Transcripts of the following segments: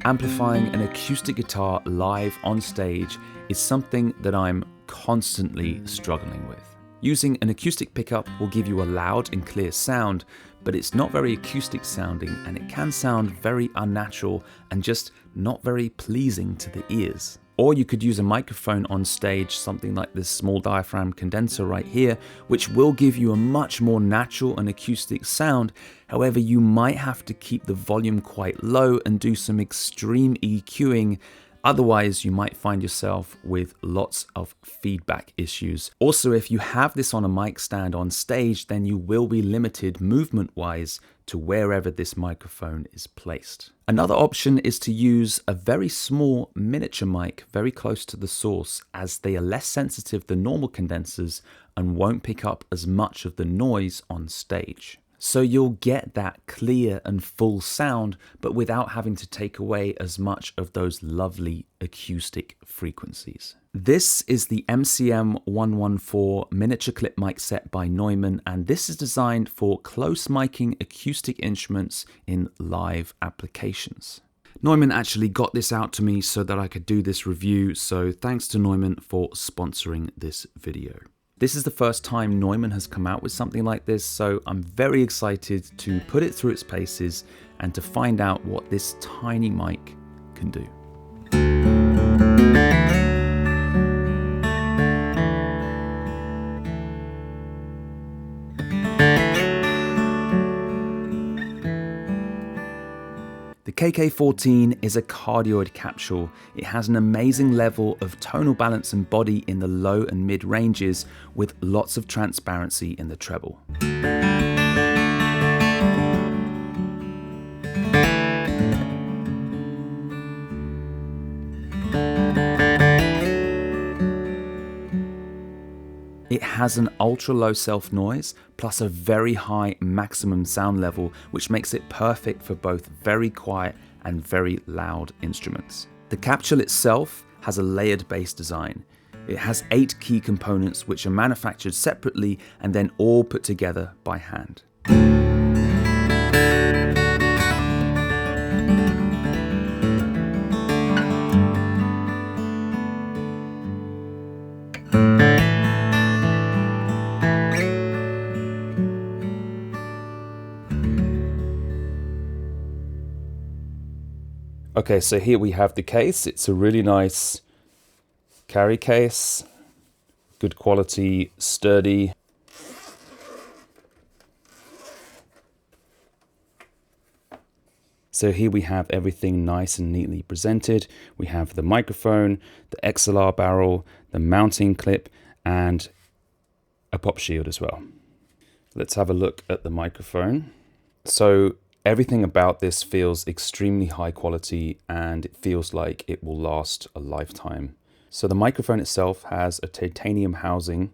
Amplifying an acoustic guitar live on stage is something that I'm constantly struggling with. Using an acoustic pickup will give you a loud and clear sound, but it's not very acoustic sounding and it can sound very unnatural and just not very pleasing to the ears. Or you could use a microphone on stage, something like this small diaphragm condenser right here, which will give you a much more natural and acoustic sound. However, you might have to keep the volume quite low and do some extreme EQing. Otherwise, you might find yourself with lots of feedback issues. Also, if you have this on a mic stand on stage, then you will be limited movement-wise to wherever this microphone is placed. Another option is to use a very small miniature mic very close to the source, as they are less sensitive than normal condensers and won't pick up as much of the noise on stage. So you'll get that clear and full sound, but without having to take away as much of those lovely acoustic frequencies. This is the MCM 114 miniature clip mic set by Neumann, and this is designed for close miking acoustic instruments in live applications. Neumann actually got this out to me so that I could do this review, so thanks to Neumann for sponsoring this video. This is the first time Neumann has come out with something like this, so I'm very excited to put it through its paces and to find out what this tiny mic can do. The KK14 is a cardioid capsule. It has an amazing level of tonal balance and body in the low and mid ranges, with lots of transparency in the treble. It has an ultra low self noise plus a very high maximum sound level, which makes it perfect for both very quiet and very loud instruments. The capsule itself has a layered bass design. It has 8 key components which are manufactured separately and then all put together by hand. Okay, so here we have the case. It's a really nice carry case, good quality, sturdy. So here we have everything nice and neatly presented. We have the microphone, the XLR barrel, the mounting clip, and a pop shield as well. Let's have a look at the microphone. So everything about this feels extremely high quality and it feels like it will last a lifetime. So the microphone itself has a titanium housing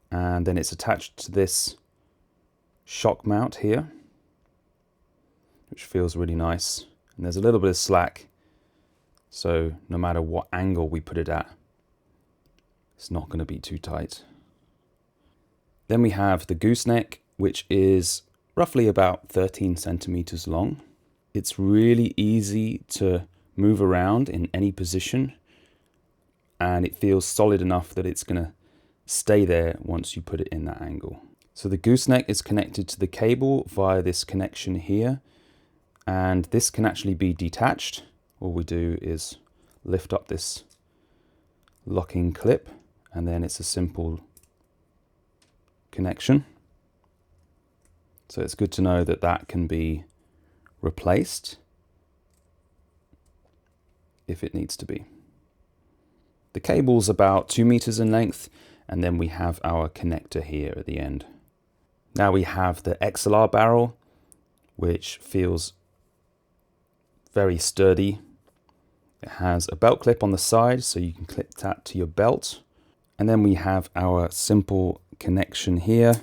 and then it's attached to this shock mount here, which feels really nice. And there's a little bit of slack, so no matter what angle we put it at, it's not going to be too tight. Then we have the gooseneck, which is roughly about 13 centimeters long. It's really easy to move around in any position and it feels solid enough that it's going to stay there once you put it in that angle. So the gooseneck is connected to the cable via this connection here, and this can actually be detached. All we do is lift up this locking clip and then it's a simple connection. So it's good to know that that can be replaced if it needs to be. The cable's about 2 meters in length, and then we have our connector here at the end. Now we have the XLR barrel, which feels very sturdy. It has a belt clip on the side, so you can clip that to your belt. And then we have our simple connection here,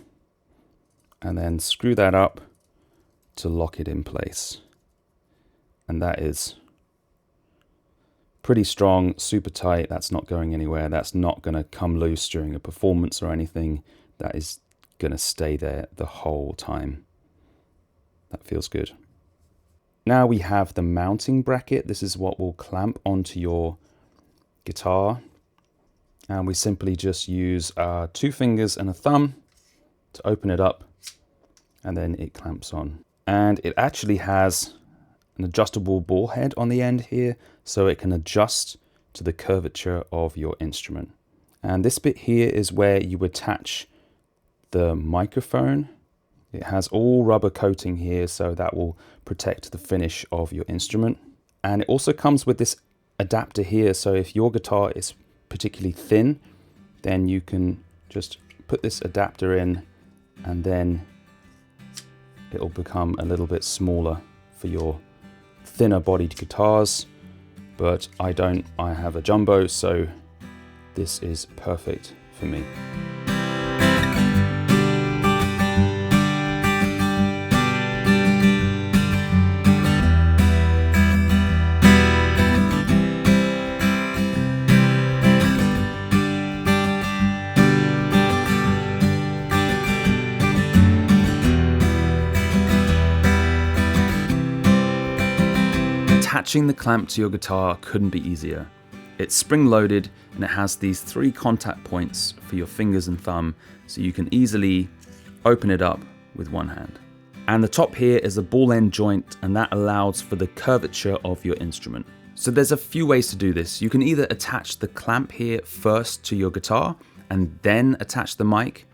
and then screw that up to lock it in place. And that is pretty strong, super tight. That's not going anywhere. That's not going to come loose during a performance or anything. That is going to stay there the whole time. That feels good. Now we have the mounting bracket. This is what will clamp onto your guitar. And we simply just use our 2 fingers and a thumb to open it up, and then it clamps on. And it actually has an adjustable ball head on the end here, so it can adjust to the curvature of your instrument. And this bit here is where you attach the microphone. It has all rubber coating here, so that will protect the finish of your instrument. And it also comes with this adapter here, so if your guitar is particularly thin, then you can just put this adapter in, and then it'll become a little bit smaller for your thinner bodied guitars. But I don't, I have a jumbo, so this is perfect for me. Attaching the clamp to your guitar couldn't be easier. It's spring-loaded and it has these 3 contact points for your fingers and thumb, so you can easily open it up with one hand. And the top here is a ball end joint, and that allows for the curvature of your instrument. So there's a few ways to do this. You can either attach the clamp here first to your guitar and then attach the mic,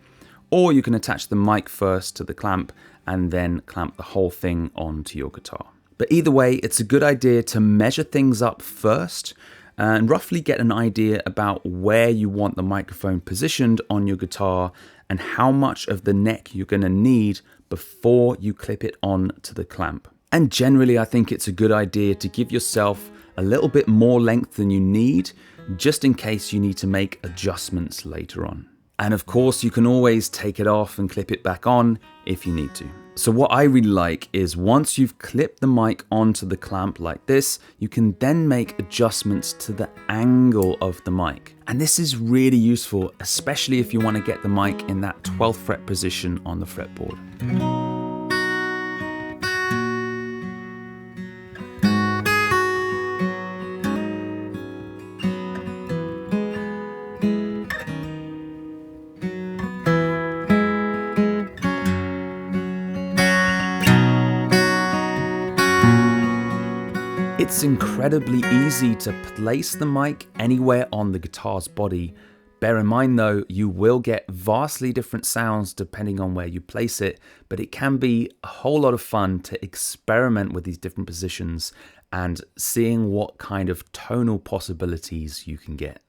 or you can attach the mic first to the clamp and then clamp the whole thing onto your guitar. But either way, it's a good idea to measure things up first and roughly get an idea about where you want the microphone positioned on your guitar and how much of the neck you're going to need before you clip it on to the clamp. And generally, I think it's a good idea to give yourself a little bit more length than you need, just in case you need to make adjustments later on. And of course, you can always take it off and clip it back on if you need to. So what I really like is once you've clipped the mic onto the clamp like this, you can then make adjustments to the angle of the mic. And this is really useful, especially if you want to get the mic in that 12th fret position on the fretboard. It's incredibly easy to place the mic anywhere on the guitar's body. Bear in mind though, you will get vastly different sounds depending on where you place it, but it can be a whole lot of fun to experiment with these different positions and seeing what kind of tonal possibilities you can get.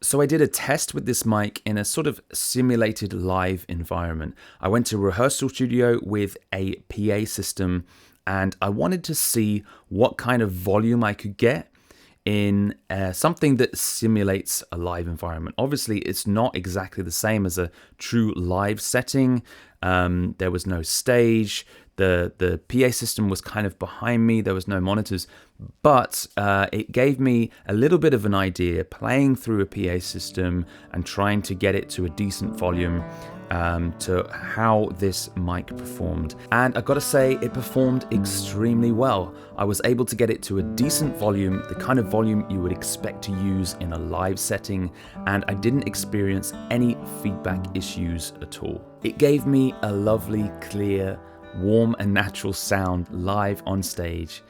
So I did a test with this mic in a sort of simulated live environment. I went to a rehearsal studio with a PA system, and I wanted to see what kind of volume I could get in something that simulates a live environment. Obviously, it's not exactly the same as a true live setting. There was no stage. The PA system was kind of behind me. There was no monitors, but it gave me a little bit of an idea playing through a PA system and trying to get it to a decent volume to how this mic performed. And I've got to say, it performed extremely well. I was able to get it to a decent volume, the kind of volume you would expect to use in a live setting, and I didn't experience any feedback issues at all. It gave me a lovely, clear, warm and natural sound live on stage,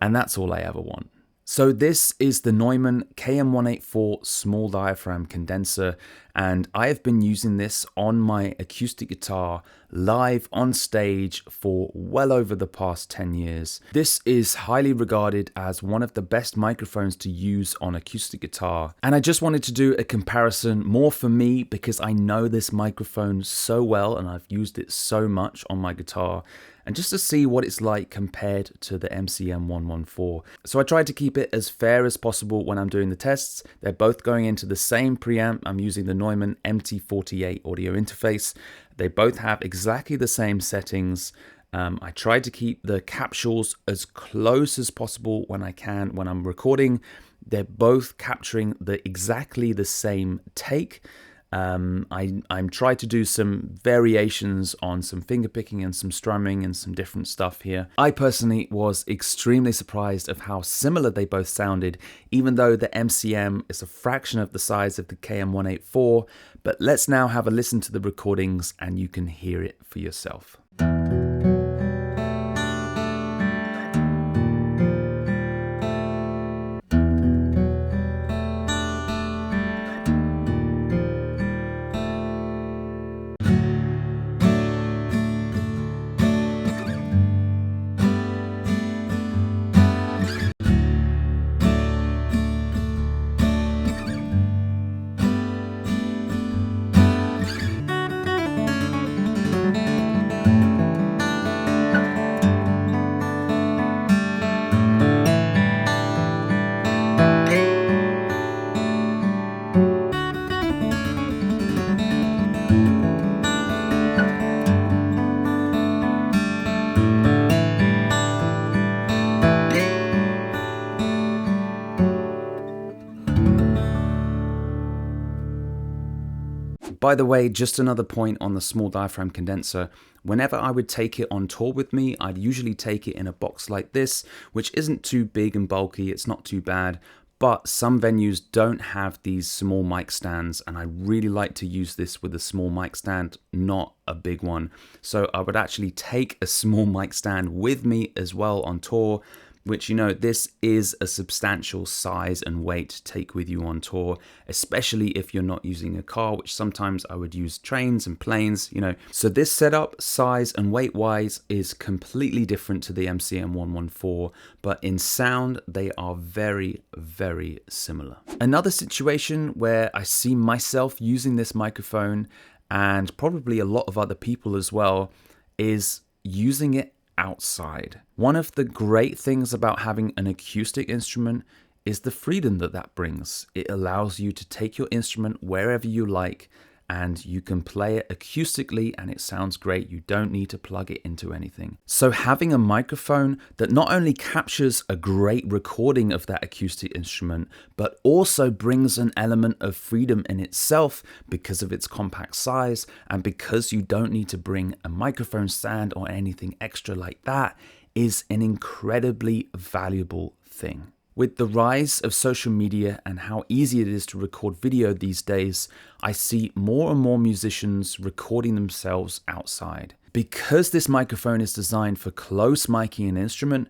and that's all I ever want. So this is the Neumann KM184 small diaphragm condenser, and I have been using this on my acoustic guitar live on stage for well over the past 10 years. This is highly regarded as one of the best microphones to use on acoustic guitar, and I just wanted to do a comparison more for me because I know this microphone so well and I've used it so much on my guitar, and just to see what it's like compared to the MCM 114. So I tried to keep it as fair as possible when I'm doing the tests. They're both going into the same preamp. I'm using the Neumann MT48 audio interface. They both have exactly the same settings. I tried to keep the capsules as close as possible when I can when I'm recording. They're both capturing exactly the same take. I'm trying to do some variations on some finger picking and some strumming and some different stuff here. I personally was extremely surprised of how similar they both sounded, even though the MCM is a fraction of the size of the KM184. But let's now have a listen to the recordings and you can hear it for yourself. By the way, just another point on the small diaphragm condenser. Whenever I would take it on tour with me, I'd usually take it in a box like this, which isn't too big and bulky, it's not too bad, but some venues don't have these small mic stands, and I really like to use this with a small mic stand, not a big one. So I would actually take a small mic stand with me as well on tour, which, you know, this is a substantial size and weight to take with you on tour, especially if you're not using a car, which sometimes I would use trains and planes, you know. So this setup, size and weight wise, is completely different to the MCM 114, but in sound, they are very, very similar. Another situation where I see myself using this microphone, and probably a lot of other people as well, is using it outside. One of the great things about having an acoustic instrument is the freedom that brings. It allows you to take your instrument wherever you like, and you can play it acoustically and it sounds great. You don't need to plug it into anything. So having a microphone that not only captures a great recording of that acoustic instrument, but also brings an element of freedom in itself because of its compact size and because you don't need to bring a microphone stand or anything extra like that, is an incredibly valuable thing. With the rise of social media and how easy it is to record video these days, I see more and more musicians recording themselves outside. Because this microphone is designed for close miking an instrument,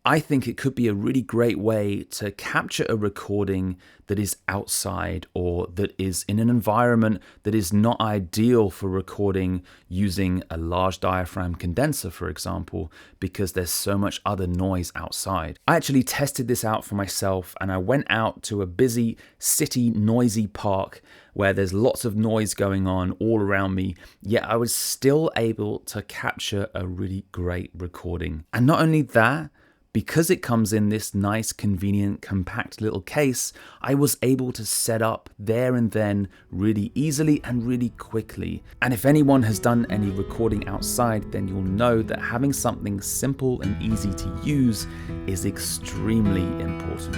I think it could be a really great way to capture a recording that is outside or that is in an environment that is not ideal for recording using a large diaphragm condenser, for example, because there's so much other noise outside. I actually tested this out for myself, and I went out to a busy city noisy park where there's lots of noise going on all around me, yet I was still able to capture a really great recording. And not only that, because it comes in this nice, convenient, compact little case, I was able to set up there and then really easily and really quickly. And if anyone has done any recording outside, then you'll know that having something simple and easy to use is extremely important.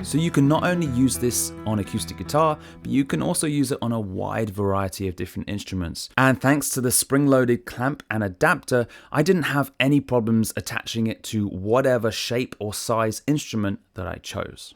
So you can not only use this on acoustic guitar, but you can also use it on a wide variety of different instruments. And thanks to the spring-loaded clamp and adapter, I didn't have any problems attaching it to whatever shape or size instrument that I chose.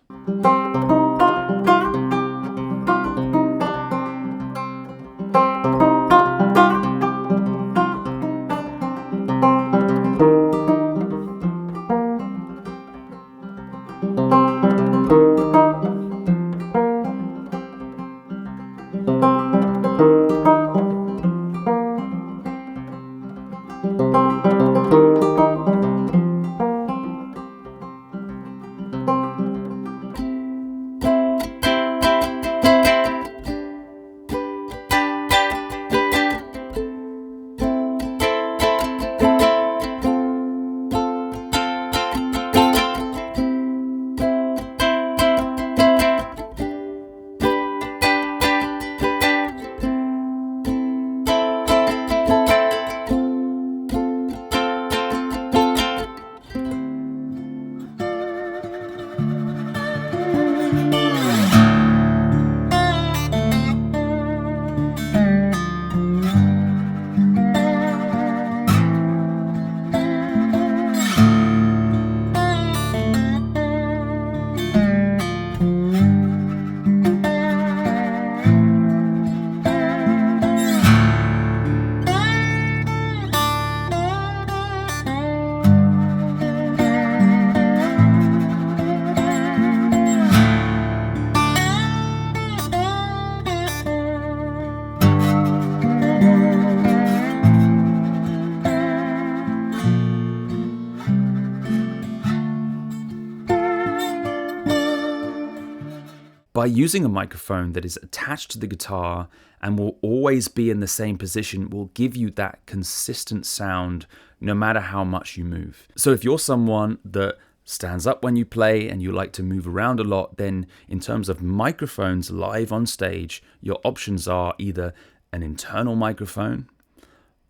By using a microphone that is attached to the guitar and will always be in the same position will give you that consistent sound no matter how much you move. So if you're someone that stands up when you play and you like to move around a lot, then in terms of microphones live on stage, your options are either an internal microphone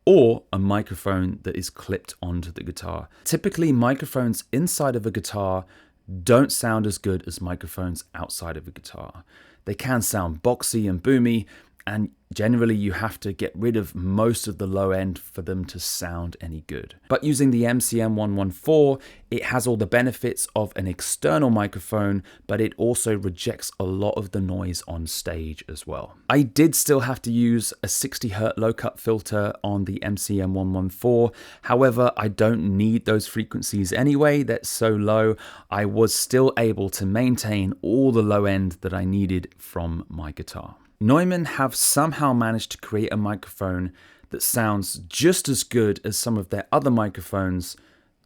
or a microphone that is clipped onto the guitar. Typically, microphones inside of a guitar don't sound as good as microphones outside of a guitar. They can sound boxy and boomy, and generally you have to get rid of most of the low end for them to sound any good. But using the MCM 114, it has all the benefits of an external microphone, but it also rejects a lot of the noise on stage as well. I did still have to use a 60 Hz low cut filter on the MCM 114. However, I don't need those frequencies anyway. That's so low. I was still able to maintain all the low end that I needed from my guitar. Neumann have somehow managed to create a microphone that sounds just as good as some of their other microphones,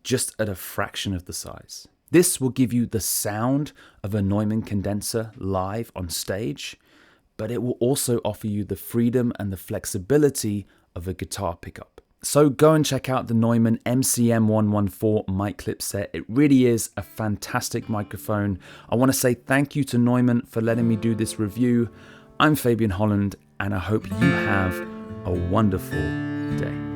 just at a fraction of the size. This will give you the sound of a Neumann condenser live on stage, but it will also offer you the freedom and the flexibility of a guitar pickup. So go and check out the Neumann MCM 114 mic clip set. It really is a fantastic microphone. I want to say thank you to Neumann for letting me do this review. I'm Fabian Holland, and I hope you have a wonderful day.